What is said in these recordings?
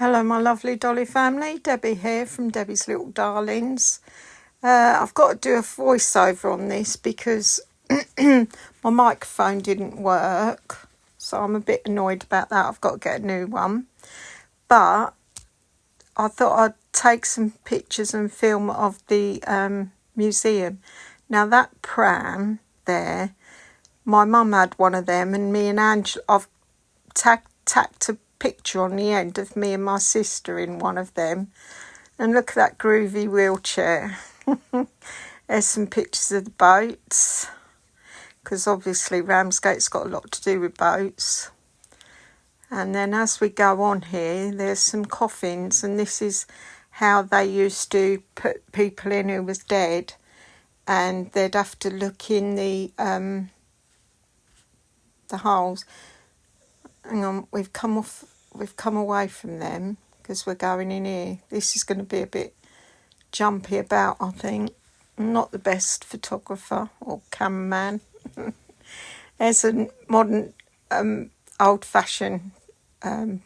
Hello, my lovely Dolly family. Debbie here from Debbie's Little Darlings. I've got to do a voiceover on this because my microphone didn't work, so I'm a bit annoyed about that. I've got to get a new one. But I thought I'd take some pictures and film of the museum. Now, that pram there, my mum had one of them, and me and Angela, I've tacked a picture on the end of me and my sister in one of them. And look at that groovy wheelchair. There's some pictures of the boats, because obviously Ramsgate's got a lot to do with boats. And then as we go on here, there's some coffins, and this is how they used to put people in who was dead, and they'd have to look in the holes. Hang on, we've come away from them because we're going in here. This is going to be a bit jumpy about, I think. I'm not the best photographer or cameraman. There's a modern, old-fashioned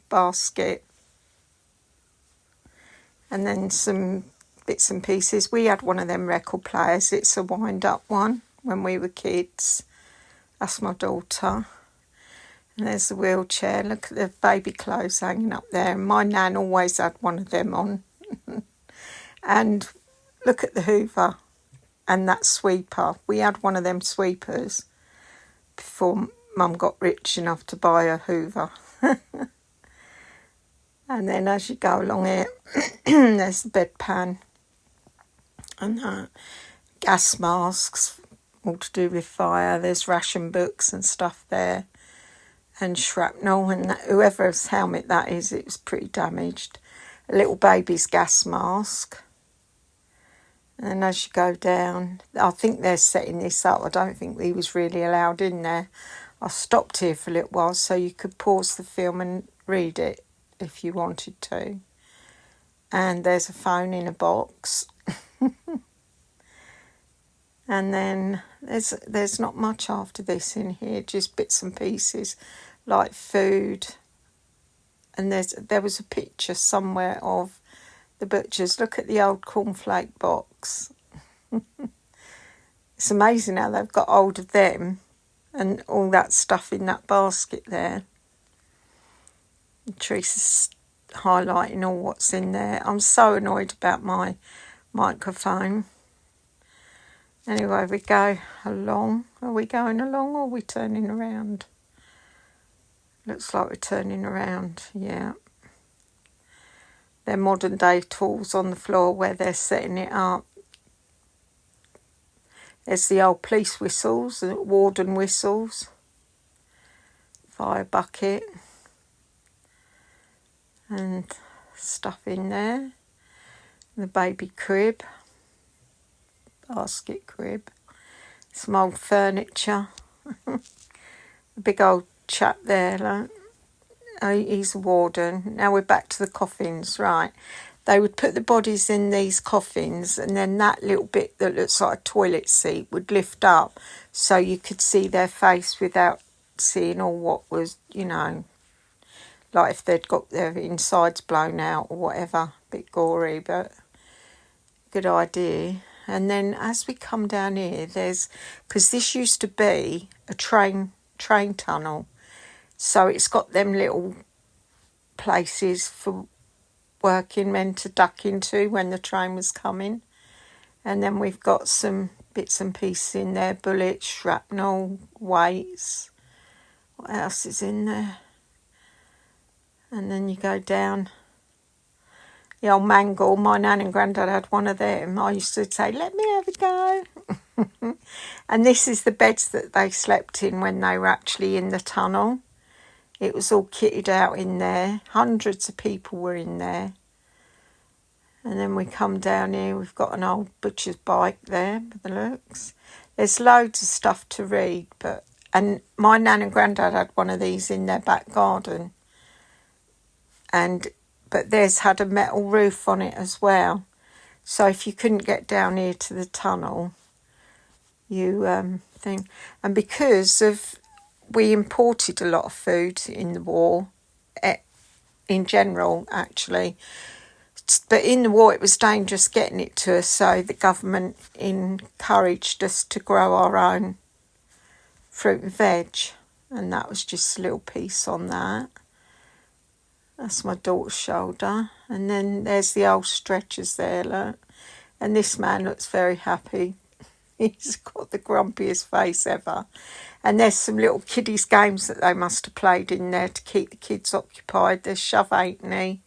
basket. And then some bits and pieces. We had one of them record players. It's a wind-up one when we were kids. That's my daughter. And there's the wheelchair. Look at the baby clothes hanging up there. My nan always had one of them on. And look at the Hoover and that sweeper. We had one of them sweepers before Mum got rich enough to buy a Hoover. And then as you go along here, there's the bedpan and gas masks, all to do with fire. There's ration books and stuff there. And shrapnel, and whoever's helmet that is, it was pretty damaged. A little baby's gas mask. And as you go down, I think they're setting this up. I don't think he was really allowed in there. I stopped here for a little while so you could pause the film and read it if you wanted to. And there's a phone in a box. And then there's not much after this in here, just bits and pieces like food. And there was a picture somewhere of the butchers. Look at the old cornflake box. It's amazing how they've got hold of them and all that stuff in that basket there. And Teresa's highlighting all what's in there. I'm so annoyed about my microphone. Anyway, we go along. Are we going along or are we turning around? Looks like we're turning around, yeah. They're modern day tools on the floor where they're setting it up. There's the old police whistles, the warden whistles, fire bucket, and stuff in there. The baby crib. Basket crib, some old furniture, a big old chap there, he's a warden. Now we're back to the coffins, right? They would put the bodies in these coffins, and then that little bit that looks like a toilet seat would lift up so you could see their face without seeing all what was, like if they'd got their insides blown out or whatever. A bit gory, but good idea. And then as we come down here, because this used to be a train tunnel, so it's got them little places for working men to duck into when the train was coming. And then we've got some bits and pieces in there, bullets, shrapnel, weights. What else is in there? And then you go down. The old mangle, my nan and granddad had one of them. I used to say, let me have a go. And this is the beds that they slept in when they were actually in the tunnel. It was all kitted out in there. Hundreds of people were in there. And then we come down here, we've got an old butcher's bike there, with the looks. There's loads of stuff to read, and my nan and granddad had one of these in their back garden. But theirs had a metal roof on it as well. So if you couldn't get down here to the tunnel, you think. And because we imported a lot of food in the war, in general, actually. But in the war, it was dangerous getting it to us, so the government encouraged us to grow our own fruit and veg. And that was just a little piece on that. That's my daughter's shoulder. And then there's the old stretchers there, look. And this man looks very happy. He's got the grumpiest face ever. And there's some little kiddies' games that they must have played in there to keep the kids occupied. There's Shove Halfpenny.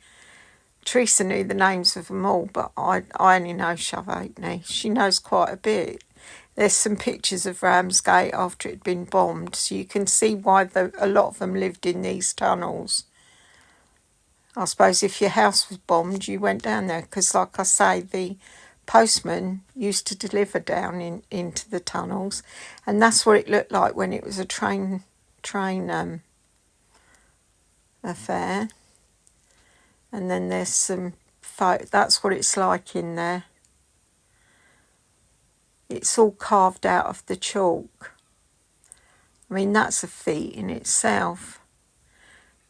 Teresa knew the names of them all, but I only know Shove Halfpenny. She knows quite a bit. There's some pictures of Ramsgate after it had been bombed, so you can see why a lot of them lived in these tunnels. I suppose if your house was bombed, you went down there, because like I say, the postman used to deliver down into the tunnels, and that's what it looked like when it was a train affair. And then there's some that's what it's like in there. It's all carved out of the chalk. I mean, that's a feat in itself.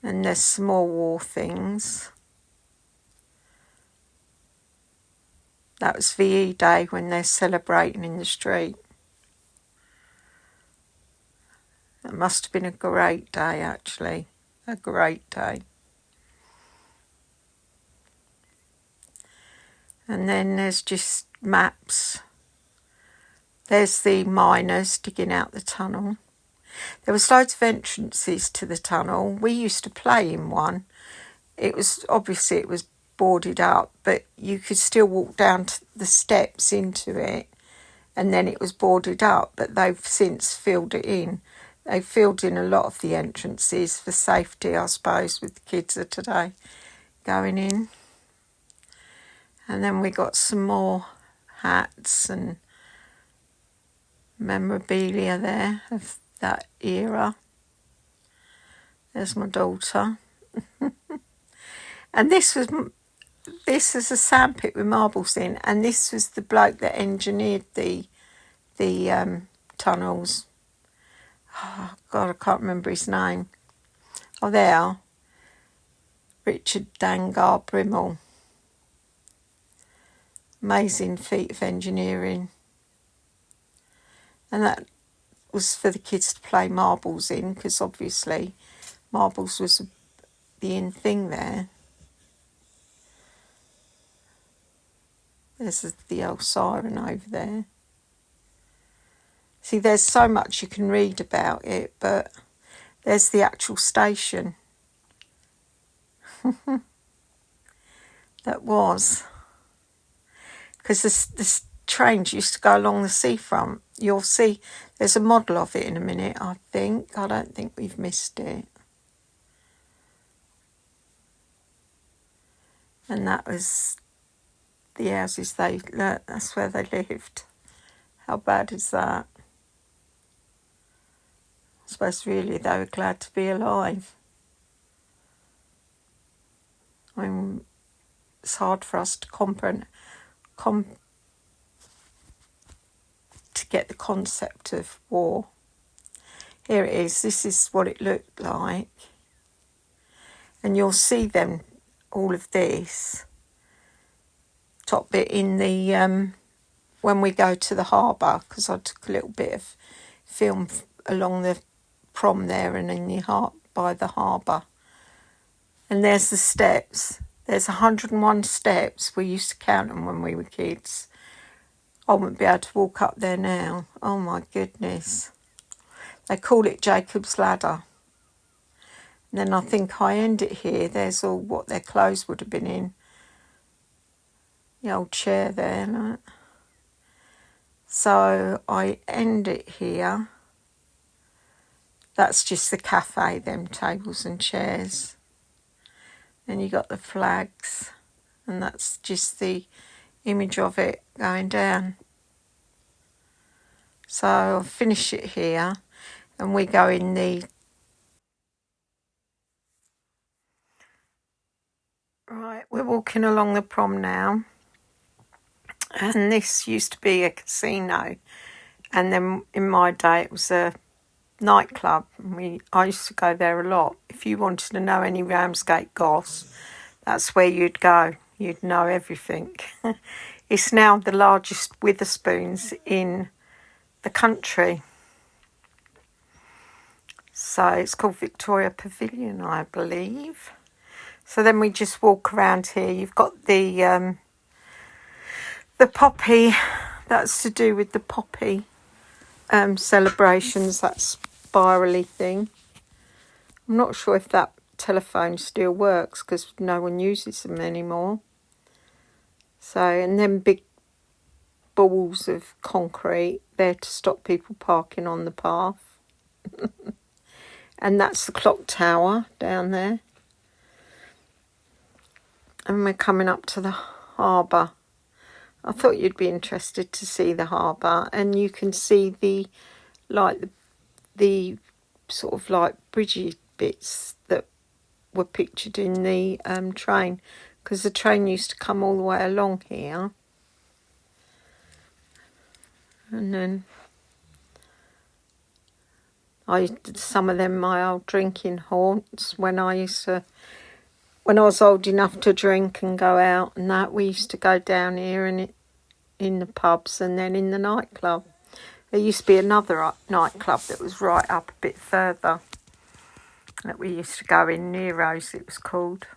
And there's some more war things. That was VE Day when they're celebrating in the street. It must have been a great day, actually. A great day. And then there's just maps. There's the miners digging out the tunnel. There was loads of entrances to the tunnel. We used to play in one. It was boarded up, but you could still walk down to the steps into it, and then it was boarded up, but they've since filled it in. They've filled in a lot of the entrances for safety, I suppose, with the kids of today going in. And then we got some more hats and memorabilia there of that era. There's my daughter. And this was a sandpit with marbles in, and this was the bloke that engineered the tunnels. Oh God, I can't remember his name. Oh, there, Richard Dangar Brimmel. Amazing feat of engineering. And that was for the kids to play marbles in, because obviously marbles was the in thing there. There's the old siren over there. See, there's so much you can read about it, but there's the actual station. That was. Because the trains used to go along the seafront. You'll see there's a model of it in a minute, I think. I don't think we've missed it. And that was the houses that's where they lived. How bad is that? I suppose really they were glad to be alive. I mean, it's hard for us to to get the concept of war. Here it is. This is what it looked like. And you'll see all of this top bit in the when we go to the harbour, because I took a little bit of film along the prom there and by the harbour. And there's the steps. There's 101 steps. We used to count them when we were kids. I wouldn't be able to walk up there now. Oh my goodness. They call it Jacob's Ladder. And then I think I end it here. There's all what their clothes would have been in. The old chair there, look. So I end it here. That's just the cafe, them tables and chairs. Then you got the flags, and that's just the image of it going down. So I'll finish it here, and we go in the... Right, we're walking along the prom now, and this used to be a casino, and then in my day it was a nightclub. I used to go there a lot. If you wanted to know any Ramsgate goss, that's where you'd go. You'd know everything. It's now the largest Witherspoons in the country. So it's called Victoria Pavilion, I believe. So then we just walk around here. You've got the poppy. That's to do with the poppy celebrations, that spirally thing. I'm not sure if that telephone still works because no one uses them anymore. So, and then big balls of concrete there to stop people parking on the path. And that's the clock tower down there. And we're coming up to the harbour. I thought you'd be interested to see the harbour, and you can see the sort of like bridgey bits that were pictured in the train, because the train used to come all the way along here. And then some of them my old drinking haunts when I was old enough to drink and go out and that. We used to go down here and in the pubs and then in the nightclub. There used to be another nightclub that was right up a bit further that we used to go in, Nero's it was called.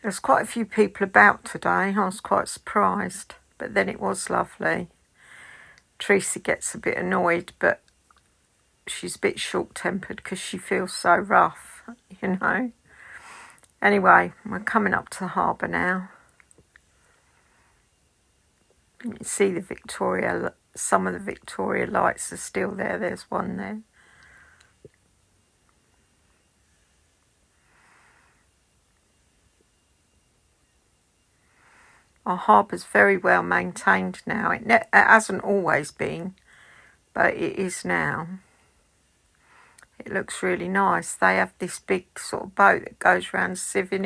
There's quite a few people about today. I was quite surprised, but then it was lovely. Tracy gets a bit annoyed, but she's a bit short-tempered because she feels so rough, you know. Anyway, we're coming up to the harbour now. You can see some of the Victoria lights are still there. There's one there. Our harbour's very well maintained now. It hasn't always been, but it is now. It looks really nice. They have this big sort of boat that goes around sifting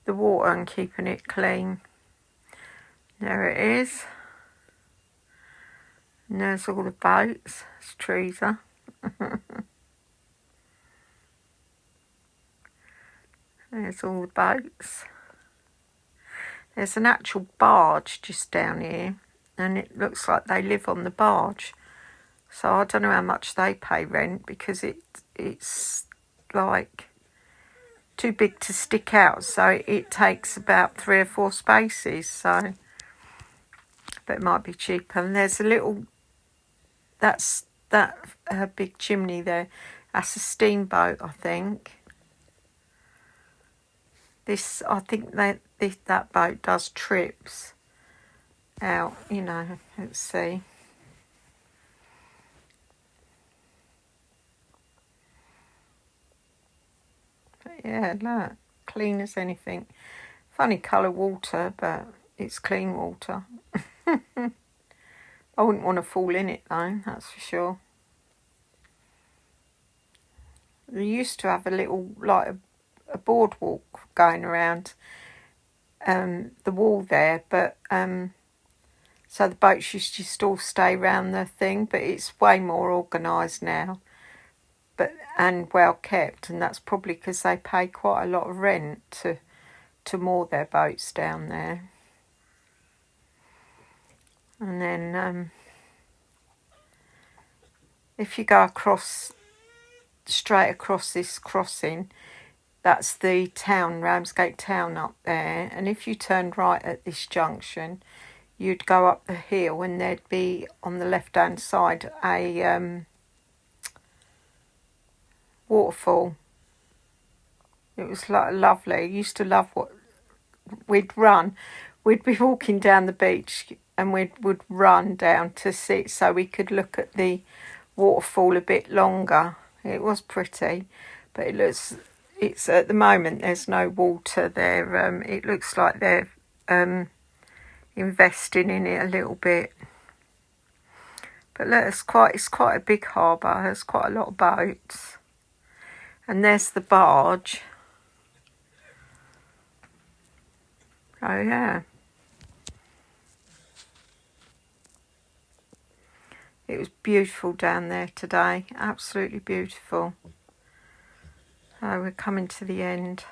the water and keeping it clean. There it is. And there's all the boats. It's Teresa. There's all the boats. There's an actual barge just down here, and it looks like they live on the barge. So I don't know how much they pay rent, because it's like too big to stick out. So it takes about 3 or 4 spaces. So, but it might be cheaper. And there's a little, that big chimney there. That's a steamboat, I think. I think that boat does trips out, you know. Let's see. But yeah, look, clean as anything. Funny colour water, but it's clean water. I wouldn't want to fall in it though, that's for sure. They used to have a little, like a boardwalk going around the wall there, but so the boats used to just all stay around the thing, but it's way more organised now, and well kept, and that's probably because they pay quite a lot of rent to moor their boats down there. And then if you go straight across this crossing, that's the town, Ramsgate town up there. And if you turned right at this junction, you'd go up the hill and there'd be on the left-hand side a waterfall. It was lovely. I used to love what we'd run. We'd be walking down the beach and would run down to see, so we could look at the waterfall a bit longer. It was pretty, but it's at the moment there's no water there. It looks like they're investing in it a little bit. But look, it's quite a big harbour. There's quite a lot of boats. And there's the barge. Oh yeah. It was beautiful down there today, absolutely beautiful. So we're coming to the end.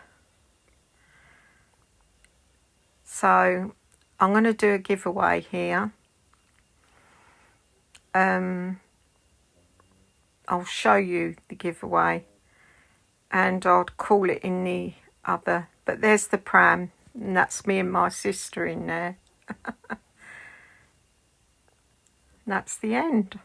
So I'm going to do a giveaway here. I'll show you the giveaway and I'll call it in the other. But there's the pram, and that's me and my sister in there. That's the end.